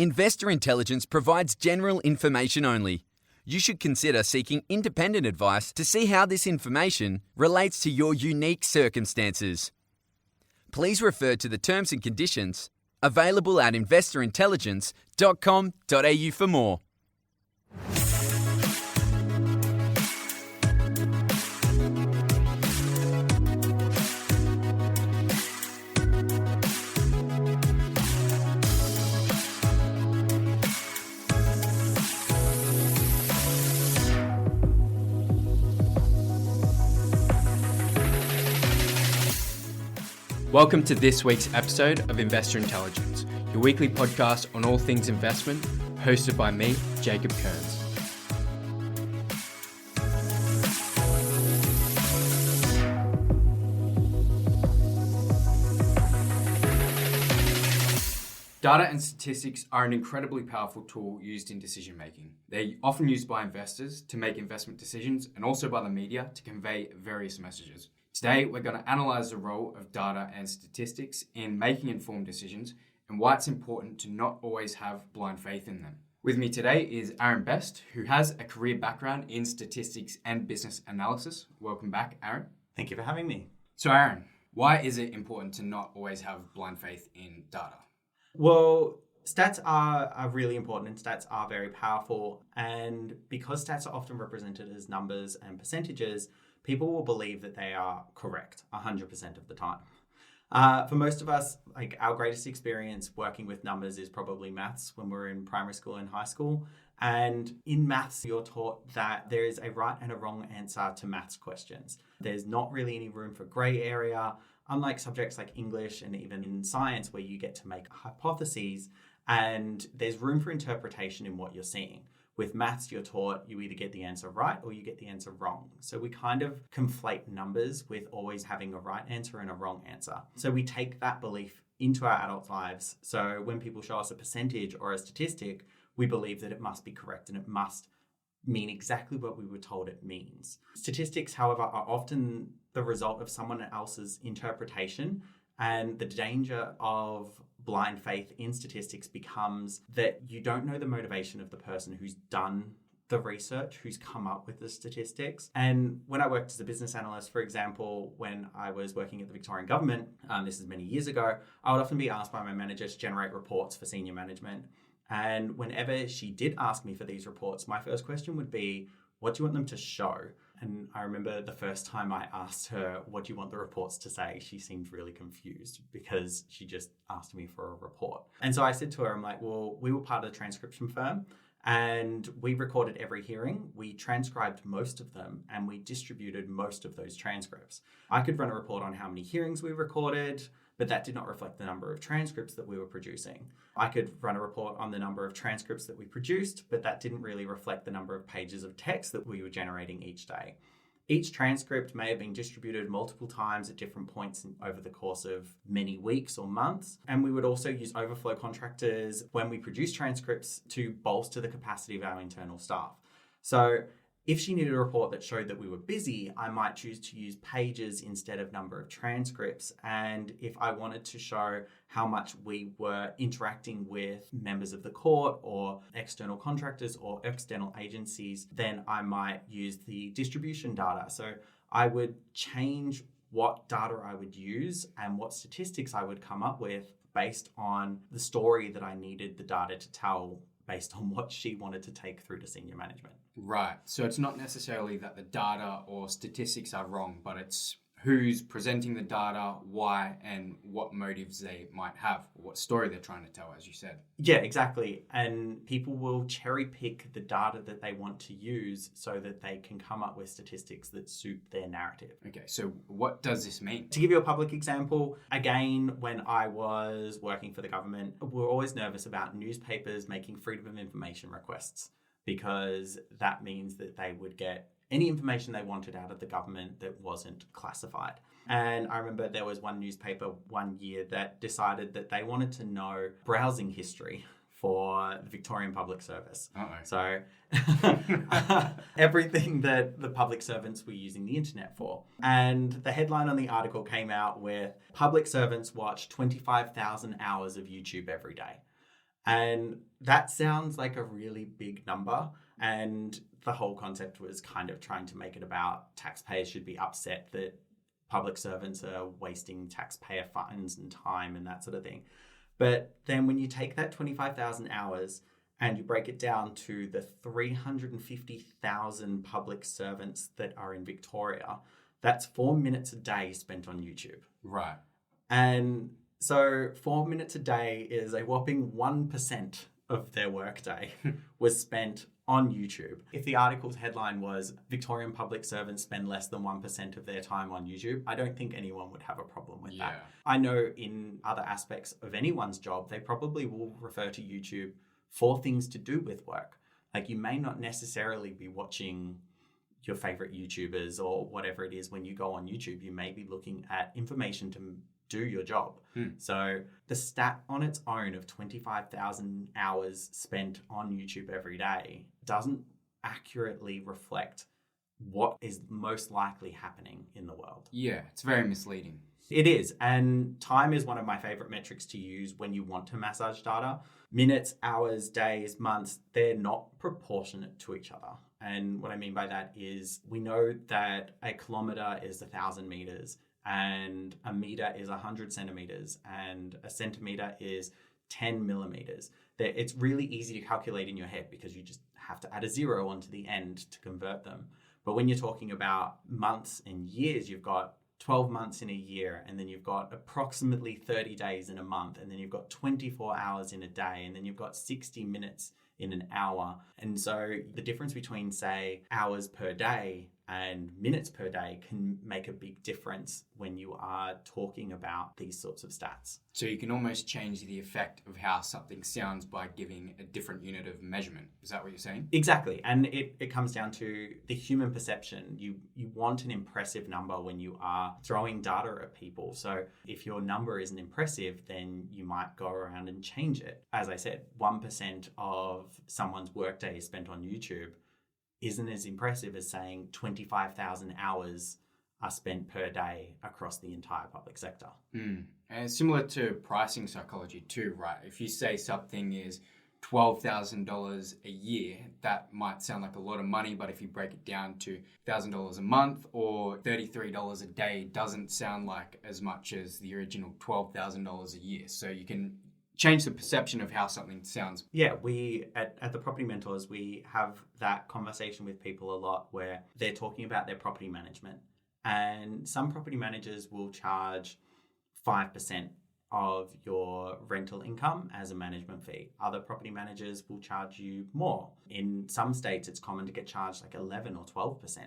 Investor intelligence provides general information only. You should consider seeking independent advice to see how this information relates to your unique circumstances. Please refer to the terms and conditions available at investorintelligence.com.au for more. Welcome to this week's episode of Investor Intelligence, your weekly podcast on all things investment, hosted by me, Jacob Kearns. Data and statistics are an incredibly powerful tool used in decision making. They're often used by investors to make investment decisions and also by the media to convey various messages. Today, we're going to analyze the role of data and statistics in making informed decisions and why it's important to not always have blind faith in them. With me today is Aaron Best, who has a career background in statistics and business analysis. Welcome back, Aaron. Thank you for having me. So, Aaron, why is it important to not always have blind faith in data? Well, stats are really important and stats are very powerful. And because stats are often represented as numbers and percentages, people will believe that they are correct 100% of the time. For most of us, like our greatest experience working with numbers is probably maths when we're in primary school and high school. And in maths, you're taught that there is a right and a wrong answer to maths questions. There's not really any room for grey area, unlike subjects like English and even in science where you get to make hypotheses and there's room for interpretation in what you're seeing. With maths, you're taught you either get the answer right or you get the answer wrong. So we kind of conflate numbers with always having a right answer and a wrong answer. So we take that belief into our adult lives. So when people show us a percentage or a statistic, we believe that it must be correct and it must mean exactly what we were told it means. Statistics, however, are often the result of someone else's interpretation, and the danger of blind faith in statistics becomes that you don't know the motivation of the person who's done the research, who's come up with the statistics. And when I worked as a business analyst, for example, when I was working at the Victorian government, this is many years ago, I would often be asked by my manager to generate reports for senior management. And whenever she did ask me for these reports, my first question would be, what do you want them to show? And I remember the first time I asked her, what do you want the reports to say? She seemed really confused because she just asked me for a report. And so I said to her, I'm like, well, we were part of the transcription firm and we recorded every hearing. We transcribed most of them and we distributed most of those transcripts. I could run a report on how many hearings we recorded, but that did not reflect the number of transcripts that we were producing. I could run a report on the number of transcripts that we produced, but that didn't really reflect the number of pages of text that we were generating each day. Each transcript may have been distributed multiple times at different points over the course of many weeks or months. And we would also use overflow contractors when we produce transcripts to bolster the capacity of our internal staff. So if she needed a report that showed that we were busy, I might choose to use pages instead of number of transcripts. And if I wanted to show how much we were interacting with members of the court or external contractors or external agencies, then I might use the distribution data. So I would change what data I would use and what statistics I would come up with based on the story that I needed the data to tell, based on what she wanted to take through to senior management. Right. So it's not necessarily that the data or statistics are wrong, but it's who's presenting the data, why, and what motives they might have, or what story they're trying to tell, as you said. Yeah, exactly. And people will cherry pick the data that they want to use so that they can come up with statistics that suit their narrative. Okay, so what does this mean? To give you a public example, again, when I was working for the government, we were always nervous about newspapers making freedom of information requests, because that means that they would get any information they wanted out of the government that wasn't classified. And I remember there was one newspaper one year that decided that they wanted to know browsing history for the Victorian Public Service. So everything that the public servants were using the internet for. And the headline on the article came out with, public servants watch 25,000 hours of YouTube every day. And that sounds like a really big number. And the whole concept was kind of trying to make it about taxpayers should be upset that public servants are wasting taxpayer funds and time and that sort of thing. But then when you take that 25,000 hours and you break it down to the 350,000 public servants that are in Victoria, that's 4 minutes a day spent on YouTube. Right. And so 4 minutes a day is a whopping 1% of their workday was spent on YouTube. If the article's headline was Victorian public servants spend less than 1% of their time on YouTube, I don't think anyone would have a problem with that. I know in other aspects of anyone's job, they probably will refer to YouTube for things to do with work. Like you may not necessarily be watching your favorite YouTubers or whatever it is when you go on YouTube. You may be looking at information to do your job. So the stat on its own of 25,000 hours spent on YouTube every day doesn't accurately reflect what is most likely happening in the world. Yeah, it's very misleading. It is. And time is one of my favorite metrics to use when you want to massage data. Minutes, hours, days, months, they're not proportionate to each other. And what I mean by that is we know that a kilometer is 1,000 meters and a meter is 100 centimeters and a centimeter is 10 millimeters. It's really easy to calculate in your head because you just have to add a zero onto the end to convert them. But when you're talking about months and years, you've got 12 months in a year, and then you've got approximately 30 days in a month, and then you've got 24 hours in a day, and then you've got 60 minutes in an hour. And so the difference between, say, hours per day and minutes per day can make a big difference when you are talking about these sorts of stats. So you can almost change the effect of how something sounds by giving a different unit of measurement. Is that what you're saying? Exactly. And it comes down to the human perception. You want an impressive number when you are throwing data at people. So if your number isn't impressive, then you might go around and change it. As I said, 1% of someone's workday is spent on YouTube isn't as impressive as saying 25,000 hours are spent per day across the entire public sector. And it's similar to pricing psychology too, right? If you say something is $12,000 a year, that might sound like a lot of money, but if you break it down to $1,000 a month or $33 a day, doesn't sound like as much as the original $12,000 a year. So you can change the perception of how something sounds. Yeah, we at the Property Mentors, we have that conversation with people a lot where they're talking about their property management. And some property managers will charge 5% of your rental income as a management fee. Other property managers will charge you more. In some states, it's common to get charged like 11 or 12%.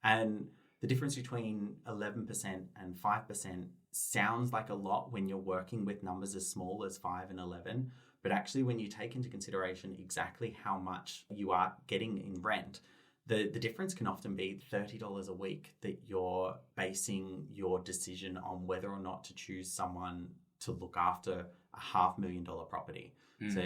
And the difference between 11% and 5% sounds like a lot when you're working with numbers as small as 5 and 11. But actually, when you take into consideration exactly how much you are getting in rent, the difference can often be $30 a week that you're basing your decision on whether or not to choose someone to look after a $500,000 property. So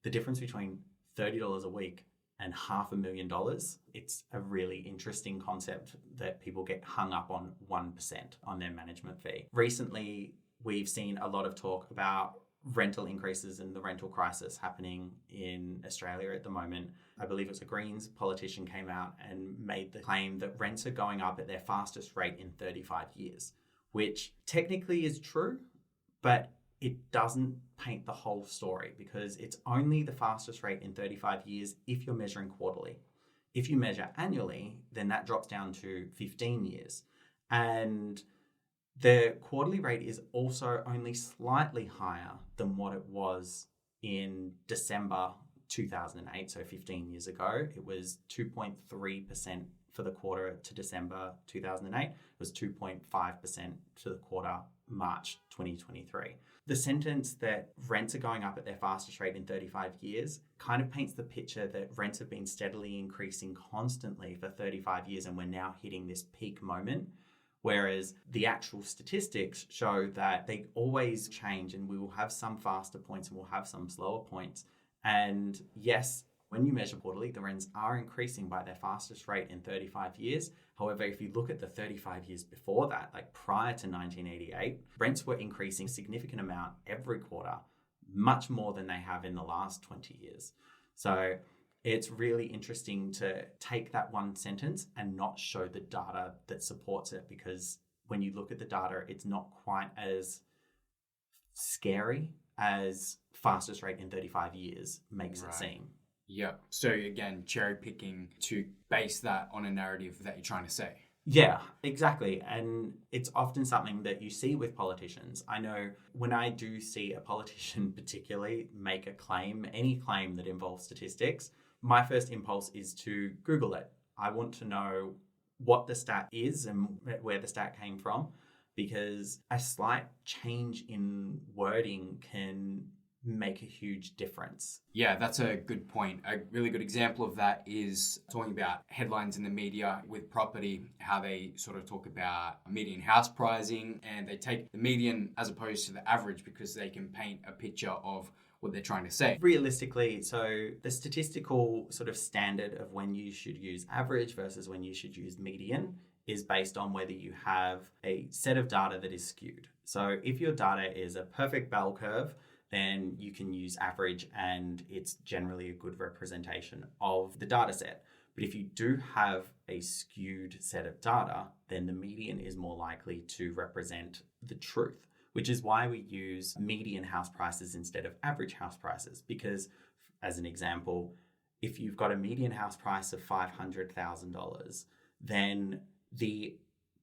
the difference between $30 a week and $500,000, it's a really interesting concept that people get hung up on 1% on their management fee. Recently, we've seen a lot of talk about rental increases and the rental crisis happening in Australia at the moment. I believe it was a Greens politician came out and made the claim that rents are going up at their fastest rate in 35 years, which technically is true, but it doesn't paint the whole story because it's only the fastest rate in 35 years if you're measuring quarterly. If you measure annually, then that drops down to 15 years. And the quarterly rate is also only slightly higher than what it was in December 2008, so 15 years ago. It was 2.3% for the quarter to December 2008. It was 2.5% to the quarter March 2023. The sentence that rents are going up at their fastest rate in 35 years kind of paints the picture that rents have been steadily increasing constantly for 35 years and we're now hitting this peak moment. Whereas the actual statistics show that they always change and we will have some faster points and we'll have some slower points. And yes, when you measure quarterly, the rents are increasing by their fastest rate in 35 years. However, if you look at the 35 years before that, like prior to 1988, rents were increasing a significant amount every quarter, much more than they have in the last 20 years. So it's really interesting to take that one sentence and not show the data that supports it, because when you look at the data, it's not quite as scary as fastest rate in 35 years makes it seem. Yeah. So again, cherry picking to base that on a narrative that you're trying to say. Yeah, exactly. And it's often something that you see with politicians. I know when I do see a politician particularly make a claim, any claim that involves statistics, my first impulse is to Google it. I want to know what the stat is and where the stat came from, because a slight change in wording can make a huge difference. Yeah, that's a good point. A really good example of that is talking about headlines in the media with property, how they sort of talk about median house pricing, and they take the median as opposed to the average because they can paint a picture of what they're trying to say. Realistically, so the statistical sort of standard of when you should use average versus when you should use median is based on whether you have a set of data that is skewed. So if your data is a perfect bell curve, then you can use average and it's generally a good representation of the data set. But if you do have a skewed set of data, then the median is more likely to represent the truth, which is why we use median house prices instead of average house prices. Because, as an example, if you've got a median house price of $500,000, then the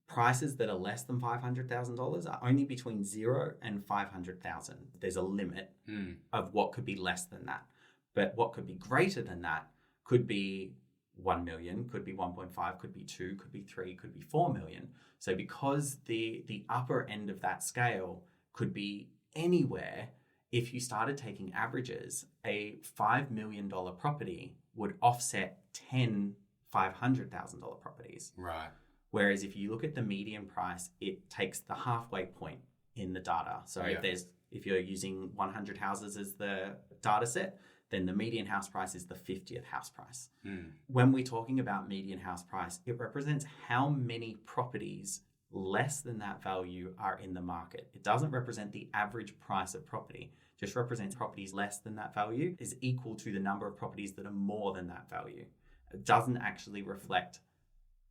prices that are less than $500,000 are only between 0 and 500,000. There's a limit of what could be less than that. But what could be greater than that could be 1 million, could be 1.5, could be 2, could be 3, could be 4 million. So because the upper end of that scale could be anywhere, if you started taking averages, a $5 million property would offset 10 $500,000 properties. Right. Whereas if you look at the median price, it takes the halfway point in the data. So if you're using 100 houses as the data set, then the median house price is the 50th house price. When we're talking about median house price, it represents how many properties less than that value are in the market. It doesn't represent the average price of property, it just represents properties less than that value is equal to the number of properties that are more than that value. It doesn't actually reflect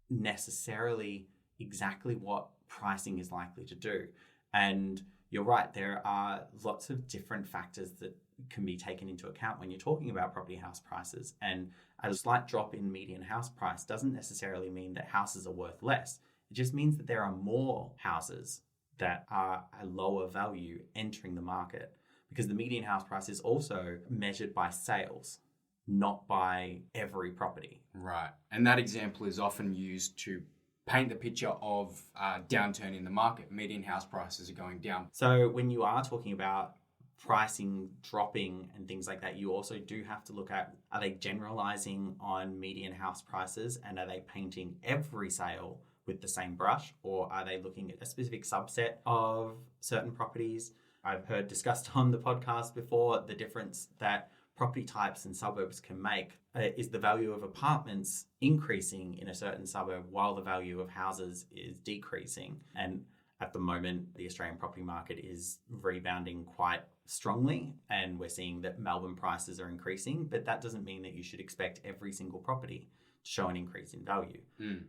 necessarily exactly what pricing is likely to do. And you're right, there are lots of different factors that can be taken into account when you're talking about property house prices. And a slight drop in median house price doesn't necessarily mean that houses are worth less. It just means that there are more houses that are a lower value entering the market, because the median house price is also measured by sales, not by every property. Right. And that example is often used to paint the picture of a downturn in the market. Median house prices are going down. So when you are talking about pricing dropping and things like that, you also do have to look at, are they generalizing on median house prices, and are they painting every sale with the same brush, or are they looking at a specific subset of certain properties? I've heard discussed on the podcast before the difference that property types and suburbs can make. Is the value of apartments increasing in a certain suburb while the value of houses is decreasing? And at the moment, the Australian property market is rebounding quite strongly, and we're seeing that Melbourne prices are increasing, but that doesn't mean that you should expect every single property to show an increase in value.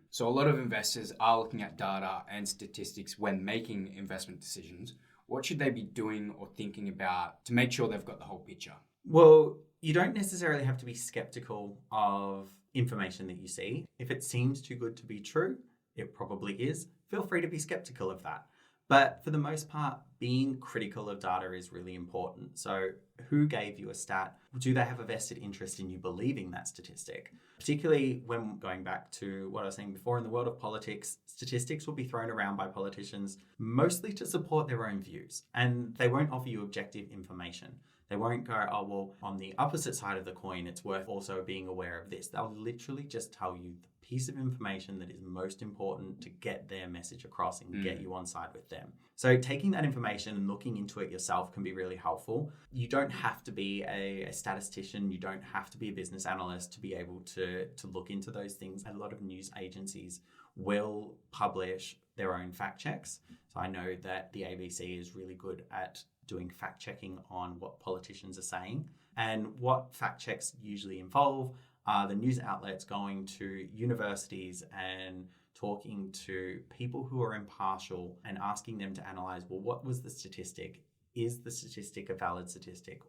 So a lot of investors are looking at data and statistics when making investment decisions. What should they be doing or thinking about to make sure they've got the whole picture? Well, you don't necessarily have to be skeptical of information that you see. If it seems too good to be true, it probably is. Feel free to be skeptical of that. But for the most part, being critical of data is really important. So who gave you a stat? Do they have a vested interest in you believing that statistic? Particularly when going back to what I was saying before, in the world of politics, statistics will be thrown around by politicians mostly to support their own views, and they won't offer you objective information. They won't go, oh, well, on the opposite side of the coin, it's worth also being aware of this. They'll literally just tell you the piece of information that is most important to get their message across and get you on side with them. So taking that information and looking into it yourself can be really helpful. You don't have to be a statistician. You don't have to be a business analyst to be able to look into those things. A lot of news agencies will publish their own fact checks. So I know that the ABC is really good at doing fact checking on what politicians are saying. And what fact checks usually involve are the news outlets going to universities and talking to people who are impartial and asking them to analyze, well, what was the statistic? Is the statistic a valid statistic?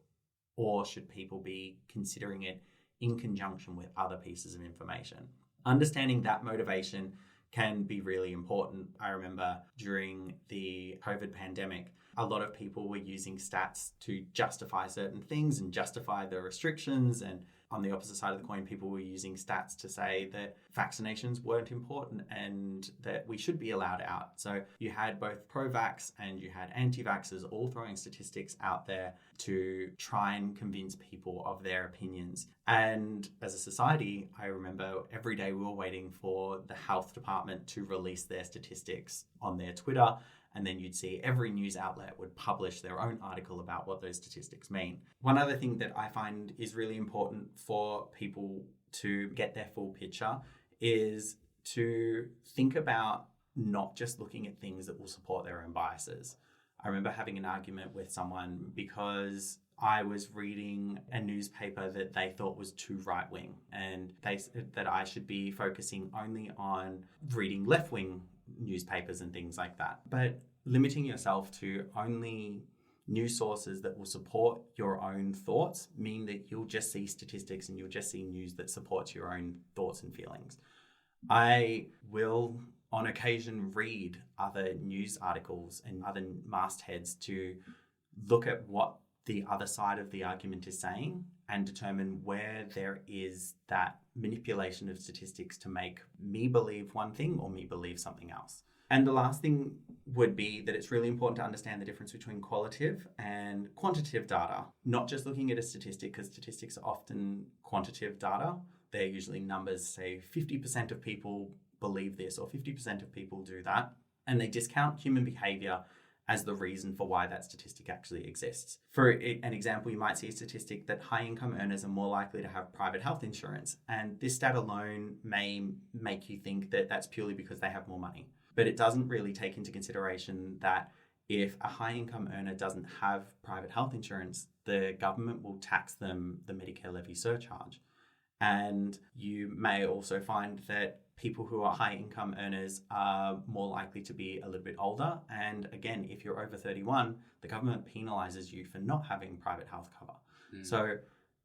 Or should people be considering it in conjunction with other pieces of information? Understanding that motivation can be really important. I remember during the COVID pandemic, a lot of people were using stats to justify certain things and justify the restrictions. And on the opposite side of the coin, people were using stats to say that vaccinations weren't important and that we should be allowed out. So you had both pro-vax and you had anti-vaxxers all throwing statistics out there to try and convince people of their opinions. And as a society, I remember every day we were waiting for the health department to release their statistics on their Twitter. And then you'd see every news outlet would publish their own article about what those statistics mean. One other thing that I find is really important for people to get their full picture is to think about not just looking at things that will support their own biases. I remember having an argument with someone because I was reading a newspaper that they thought was too right-wing, and they said that I should be focusing only on reading left-wing newspapers and things like that. But limiting yourself to only news sources that will support your own thoughts mean that you'll just see statistics and you'll just see news that supports your own thoughts and feelings. I will on occasion read other news articles and other mastheads to look at what the other side of the argument is saying and determine where there is that manipulation of statistics to make me believe one thing or me believe something else. And the last thing would be that it's really important to understand the difference between qualitative and quantitative data, not just looking at a statistic, because statistics are often quantitative data. They're usually numbers, say 50% of people believe this or 50% of people do that, and they discount human behavior as the reason for why that statistic actually exists. For an example, you might see a statistic that high-income earners are more likely to have private health insurance, and this stat alone may make you think that that's purely because they have more money. But it doesn't really take into consideration that if a high-income earner doesn't have private health insurance, the government will tax them the Medicare levy surcharge. And you may also find that people who are high-income earners are more likely to be a little bit older. And again, if you're over 31, the government penalizes you for not having private health cover. So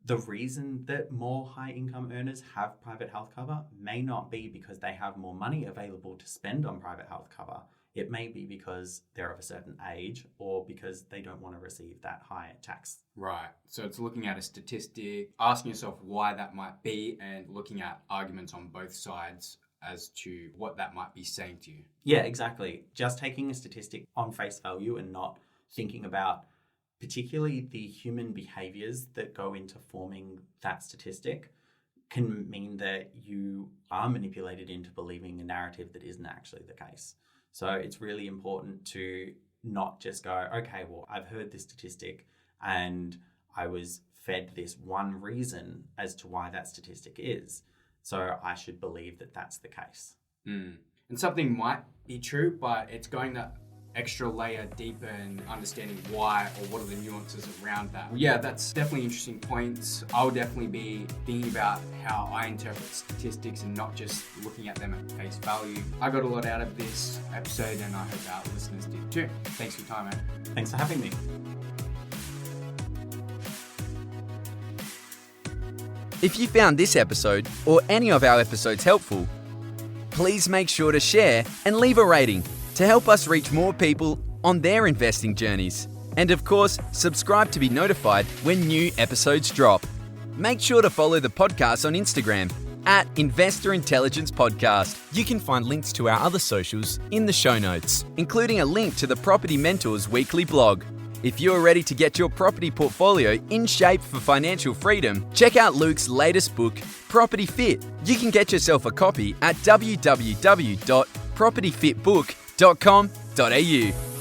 the reason that more high-income earners have private health cover may not be because they have more money available to spend on private health cover. It may be because they're of a certain age or because they don't want to receive that higher tax. Right. So it's looking at a statistic, asking yourself why that might be, and looking at arguments on both sides as to what that might be saying to you. Yeah, exactly. Just taking a statistic on face value and not thinking about particularly the human behaviors that go into forming that statistic can mean that you are manipulated into believing a narrative that isn't actually the case. So it's really important to not just go, okay, well, I've heard this statistic and I was fed this one reason as to why that statistic is. So I should believe that that's the case. And something might be true, but it's going that extra layer deeper and understanding why or what are the nuances around that. Yeah, that's definitely interesting points. I'll definitely be thinking about how I interpret statistics and not just looking at them at face value. I got a lot out of this episode and I hope our listeners did too. Thanks for your time, man. Thanks for having me. If you found this episode or any of our episodes helpful, please make sure to share and leave a rating to help us reach more people on their investing journeys. And of course, subscribe to be notified when new episodes drop. Make sure to follow the podcast on Instagram at Investor Intelligence Podcast. You can find links to our other socials in the show notes, including a link to the Property Mentors weekly blog. If you're ready to get your property portfolio in shape for financial freedom, check out Luke's latest book, Property Fit. You can get yourself a copy at www.propertyfitbook.com.au.